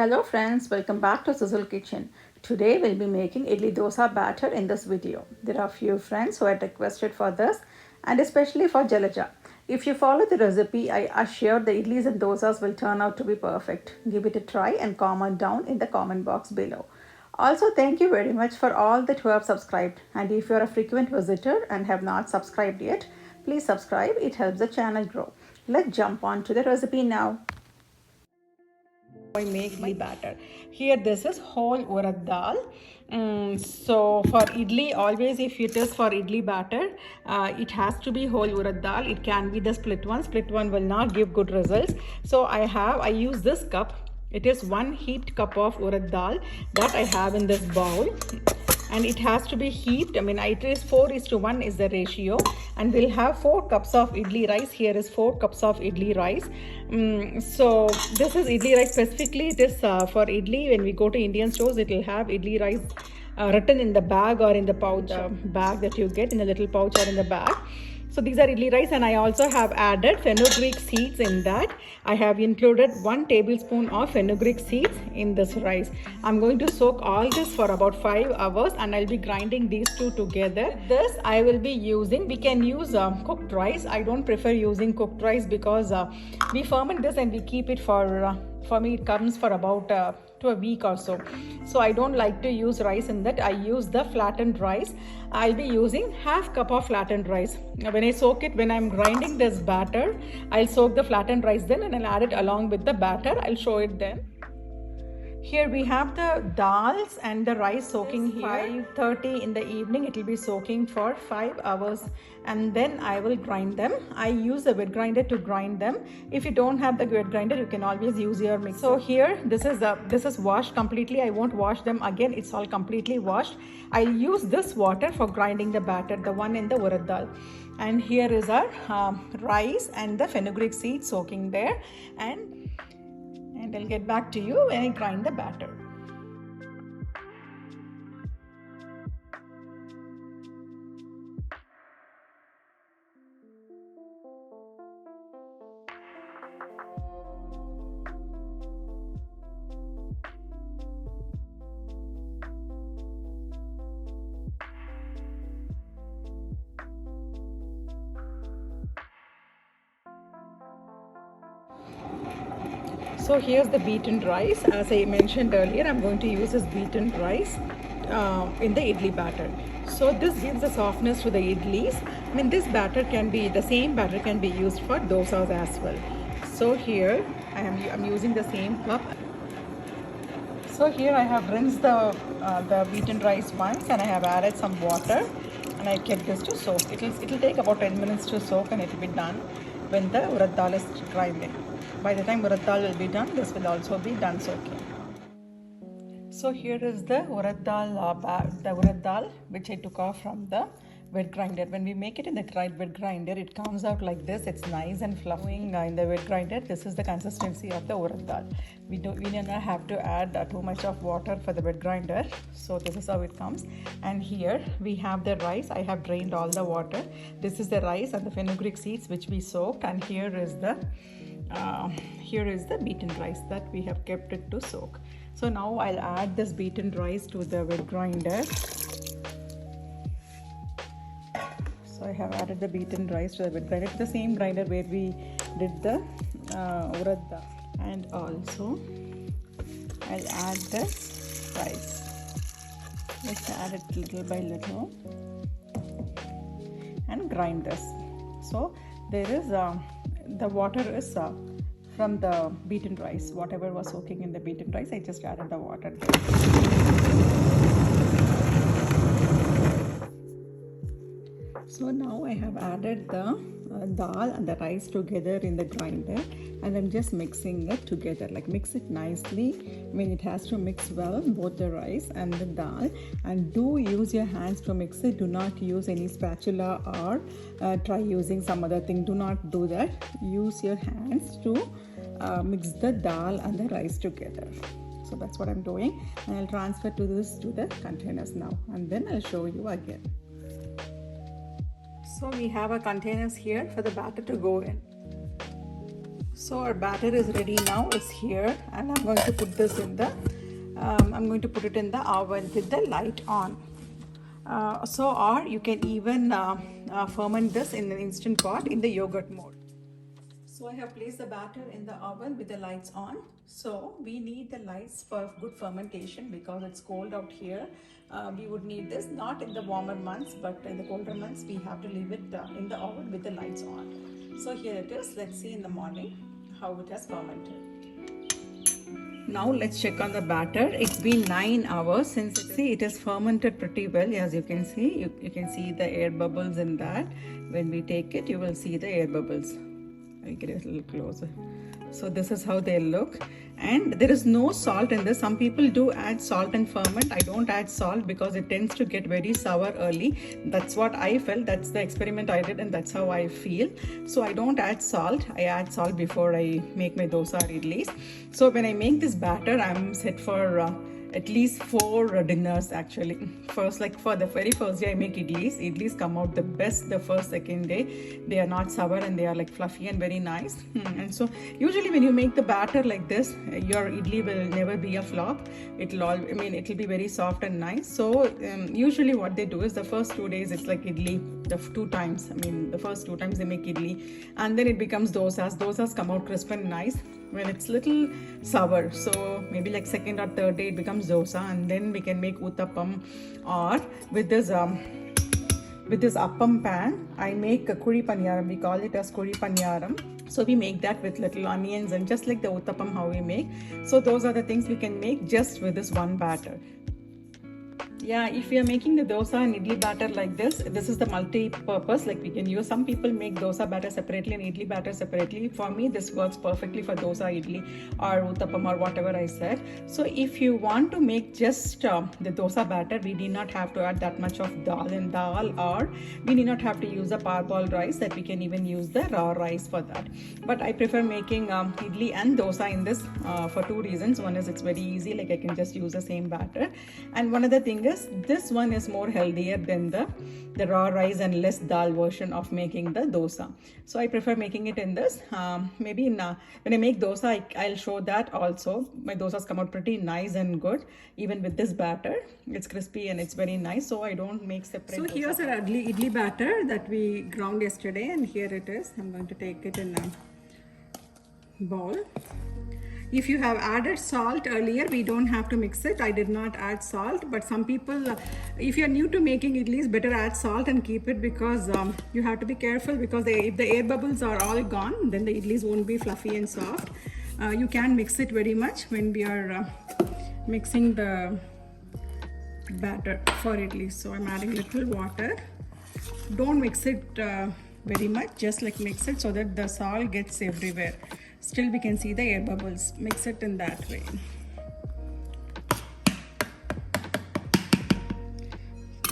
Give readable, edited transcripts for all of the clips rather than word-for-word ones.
Hello friends, welcome back to Sizzle Kitchen. Today we'll be making idli dosa batter in this video. There are few friends who had requested for this and especially for Jalaja. If you follow the recipe, I assure the idlis and dosas will turn out to be perfect. Give it a try and comment down in the comment box below. Also, thank you very much for all that who have subscribed. And if you are a frequent visitor and have not subscribed yet, please subscribe. It helps the channel grow. Let's jump on to the recipe now. I make idli batter. Here this is whole urad dal. So for idli, always if it is for idli batter, it has to be whole urad dal. It can be the split one. Split one will not give good results. So I use this cup. It is 1 heaped cup of urad dal that I have in this bowl. And it has to be heaped. I mean, it is 4:1 is the ratio, and we'll have 4 cups of idli rice. Here is 4 cups of idli rice. So this is idli rice specifically. It is for idli. When we go to Indian stores, it will have idli rice written in the bag or in the pouch bag that you get in the little pouch or in the bag. So these are idli rice, and I also have added fenugreek seeds in that. I have included 1 tablespoon of fenugreek seeds in this rice. I'm going to soak all this for about 5 hours, and I'll be grinding these two together. This I will be using. We can use cooked rice. I don't prefer using cooked rice because we ferment this and we keep it for me it comes for about to a week or so. So I don't like to use rice in that. I use the flattened rice. I'll be using half cup of flattened rice. When I soak it, when I'm grinding this batter, I'll soak the flattened rice then and I'll add it along with the batter. I'll show it then. Here we have the dals and the rice soaking here. 5:30 in the evening, it will be soaking for 5 hours, and then I will grind them. I use a wet grinder to grind them. If you don't have the wet grinder, you can always use your mixer. So here, this is washed completely. I won't wash them again. It's all completely washed. I'll use this water for grinding the batter, the one in the urad dal. And here is our rice and the fenugreek seed soaking there. And I'll get back to you when I grind the batter. So here's the beaten rice. As I mentioned earlier, I'm going to use this beaten rice in the idli batter. So this gives a softness to the idlis. I mean, this batter can be, the same batter can be used for dosas as well. So here I'm using the same cup. So here I have rinsed the beaten rice once, and I have added some water, and I kept this to soak. It'll take about 10 minutes to soak, and it will be done when the urad dal is grinding. By the time urad dal will be done, this will also be done soaking. So here is the urad dal which I took off from the wet grinder. When we make it in the wet grinder, it comes out like this. It's nice and fluffy in the wet grinder. This is the consistency of the urad dal. We do not have to add too much of water for the wet grinder. So this is how it comes. And here we have the rice. I have drained all the water. This is the rice and the fenugreek seeds which we soaked. And here is the beaten rice that we have kept it to soak. So now I'll add this beaten rice to the wet grinder. So I have added the beaten rice to the wet grinder. It's the same grinder where we did the urad dal. And also I'll add this rice. Let's add it little by little and grind this. So there is the water is from the beaten rice. Whatever was soaking in the beaten rice, I just added the water there. So now I have added the dal and the rice together in the grinder, and I'm just mixing it together. Like, mix it nicely. I mean, it has to mix well, both the rice and the dal. And do use your hands to mix it. Do not use any spatula or try using some other thing. Do not do that. Use your hands to mix the dal and the rice together. So that's what I'm doing, and I'll transfer to the containers now, and then I'll show you again. So we have our containers here for the batter to go in. So our batter is ready now. It's here, and I'm going to put this in the oven with the light on. Or you can even ferment this in an instant pot in the yogurt mode. So I have placed the batter in the oven with the lights on. So we need the lights for good fermentation because it's cold out here. We would need this not in the warmer months, but in the colder months we have to leave it in the oven with the lights on. So here it is. Let's see in the morning how it has fermented. Now let's check on the batter. It's been 9 hours since it is fermented pretty well. As you can see, you can see the air bubbles in that. When we take it, you will see the air bubbles. I'll get it a little closer. So this is how they look, and there is no salt in this. Some people do add salt and ferment. I don't add salt because it tends to get very sour early. That's what I felt. That's the experiment I did, and that's how I feel. So I don't add salt. I add salt before I make my dosa or idlis. So when I make this batter, I'm set for at least 4 dinners actually. First, like for the very first day I make idlis. Idlis come out the best the first, second day. They are not sour and they are like fluffy and very nice. And so usually when you make the batter like this, your idli will never be a flop. It'll be very soft and nice. So usually what they do is the first 2 days it's like idli. The first 2 times they make idli, and then it becomes dosas. Dosas come out crisp and nice when it's little sour. So maybe like second or third day it becomes dosa, and then we can make uttapam. Or with this appam pan, I make a kuri paniyaram. We call it as kuri paniyaram. So we make that with little onions, and just like the uttapam how we make. So those are the things we can make just with this one batter. Yeah, if we are making the dosa and idli batter like this is the multi-purpose. Like we can use, some people make dosa batter separately and idli batter separately. For me, this works perfectly for dosa, idli or uttapam or whatever I said. So if you want to make just the dosa batter, we need not have to add that much of dal, or we need not have to use the parboiled rice, that we can even use the raw rice for that. But I prefer making idli and dosa in this for 2 reasons. One is it's very easy, like I can just use the same batter. And one other thing is, this one is more healthier than the raw rice and less dal version of making the dosa. So I prefer making it in this. Maybe when I make dosa, I'll show that also. My dosas come out pretty nice and good, even with this batter. It's crispy and it's very nice, so I don't make separate. So here's our idli batter that we ground yesterday, and here it is. I'm going to take it in a bowl. If you have added salt earlier, we don't have to mix it. I did not add salt, but some people, if you're new to making idlis, better add salt and keep it, because you have to be careful, because if the air bubbles are all gone, then the idlis won't be fluffy and soft. You can mix it very much when we are mixing the batter for idlis. So I'm adding little water. Don't mix it very much, just like mix it so that the salt gets everywhere. Still we can see the air bubbles. Mix it in that way.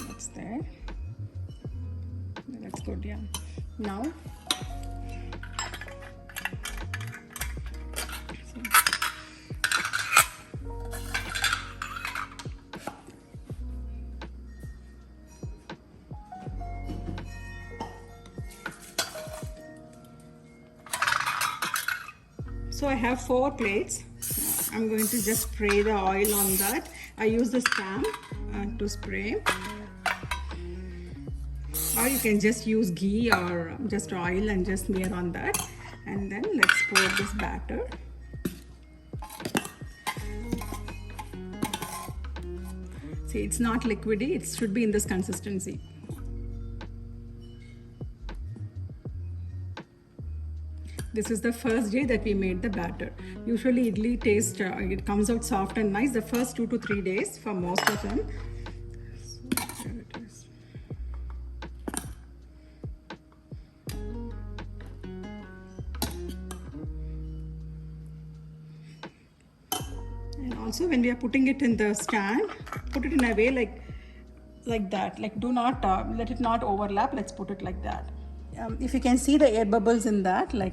That's there. That's good, yeah. Now so I have 4 plates. I'm going to just spray the oil on that. I use this pan to spray. Or you can just use ghee or just oil and just smear on that. And then let's pour this batter. See, it's not liquidy. It should be in this consistency. This is the first day that we made the batter. Usually idli taste, it comes out soft and nice the first 2 to 3 days for most of them. So there it is. And also when we are putting it in the stand, put it in a way like that. Like do not, let it not overlap. Let's put it like that. If you can see the air bubbles in that, like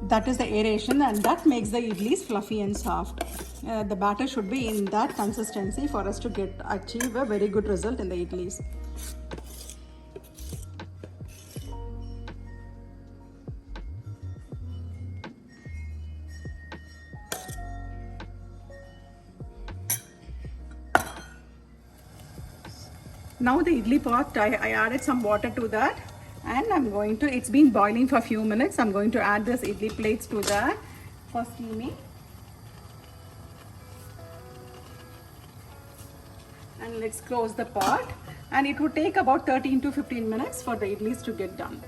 that is the aeration, and that makes the idlis fluffy and soft. The batter should be in that consistency for us to achieve a very good result in the idlis. Now the idli pot, I added some water to that, and I'm going to, it's been boiling for a few minutes. I'm going to add this idli plates to that for steaming. And let's close the pot, and it would take about 13 to 15 minutes for the idlis to get done.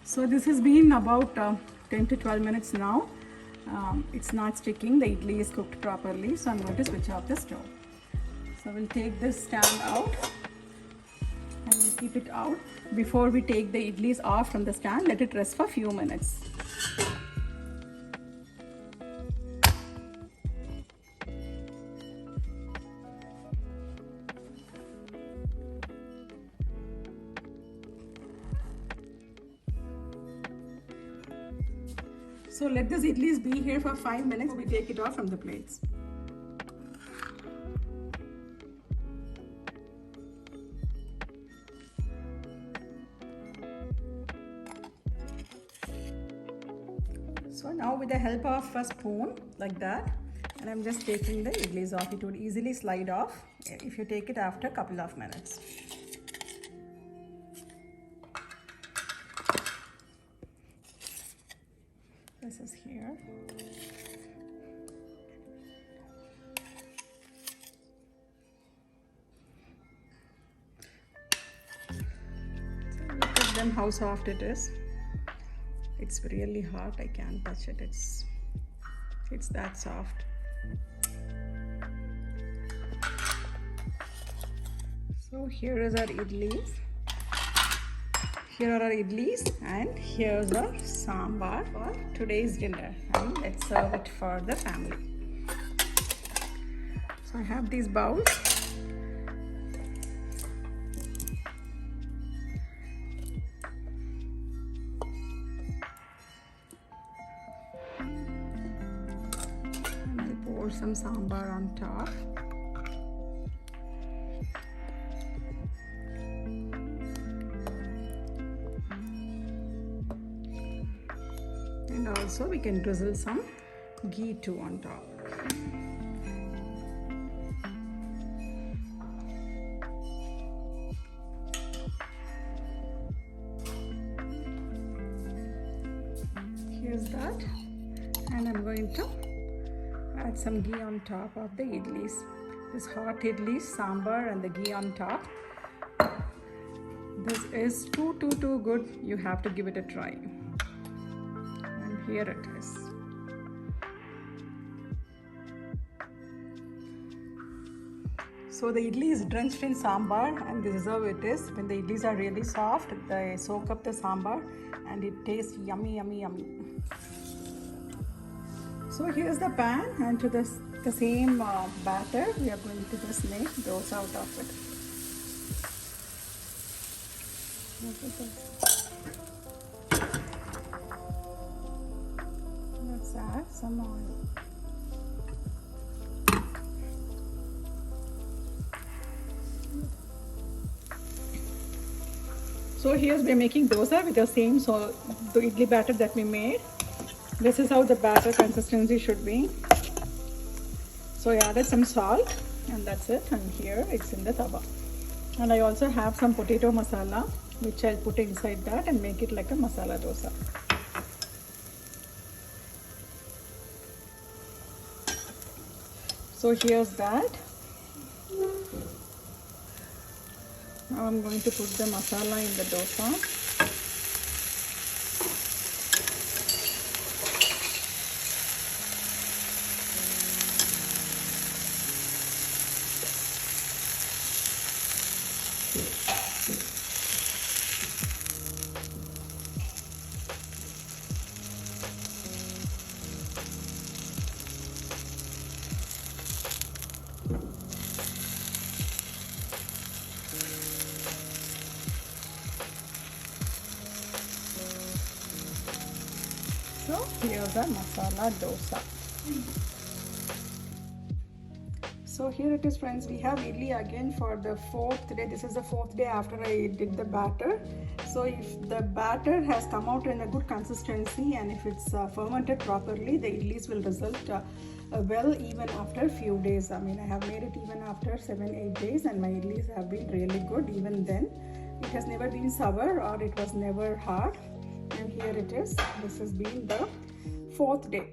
So this has been about 10 to 12 minutes now. It's not sticking, the idli is cooked properly, so I'm going to switch off the stove. So we'll take this stand out and we'll keep it out. Before we take the idlis off from the stand, let it rest for a few minutes. So let this idlis be here for 5 minutes. We take it off from the plates. So now with the help of a spoon like that, and I'm just taking the idlis off. It would easily slide off if you take it after a couple of minutes. This is here. So look at them, how soft it is. It's really hot, I can't touch it. It's that soft. So here is our idlis. Here are our idlis, and here's our sambar for today's dinner, and let's serve it for the family. So I have these bowls. And I'll pour some sambar on top. And also we can drizzle some ghee too on top. Here's that, and I'm going to add some ghee on top of the idlis. This hot idlis, sambar and the ghee on top. This is too good. You have to give it a try. Here it is. So the idli is drenched in sambar, and this is how it is. When the idlis are really soft, they soak up the sambar and it tastes yummy, yummy, yummy. So here's the pan, and to the same batter, we are going to just make dosa out of it. Look at this. Let's add some oil. So here we are making dosa with the same the idli batter that we made. This is how the batter consistency should be. So I added some salt, and that's it. And here it's in the tawa. And I also have some potato masala, which I'll put inside that and make it like a masala dosa. So here's that. Now I'm going to put the masala in the dosa. So here's a masala dosa. So So here it is, friends. We have idli again for the fourth day. This is the fourth day after I did the batter. So if the batter has come out in a good consistency and if it's fermented properly, the idlis will result well even after few days. I mean, I have made it even after 7-8 days and my idlis have been really good even then. It has never been sour or it was never hard. And here it is. This has been the fourth day.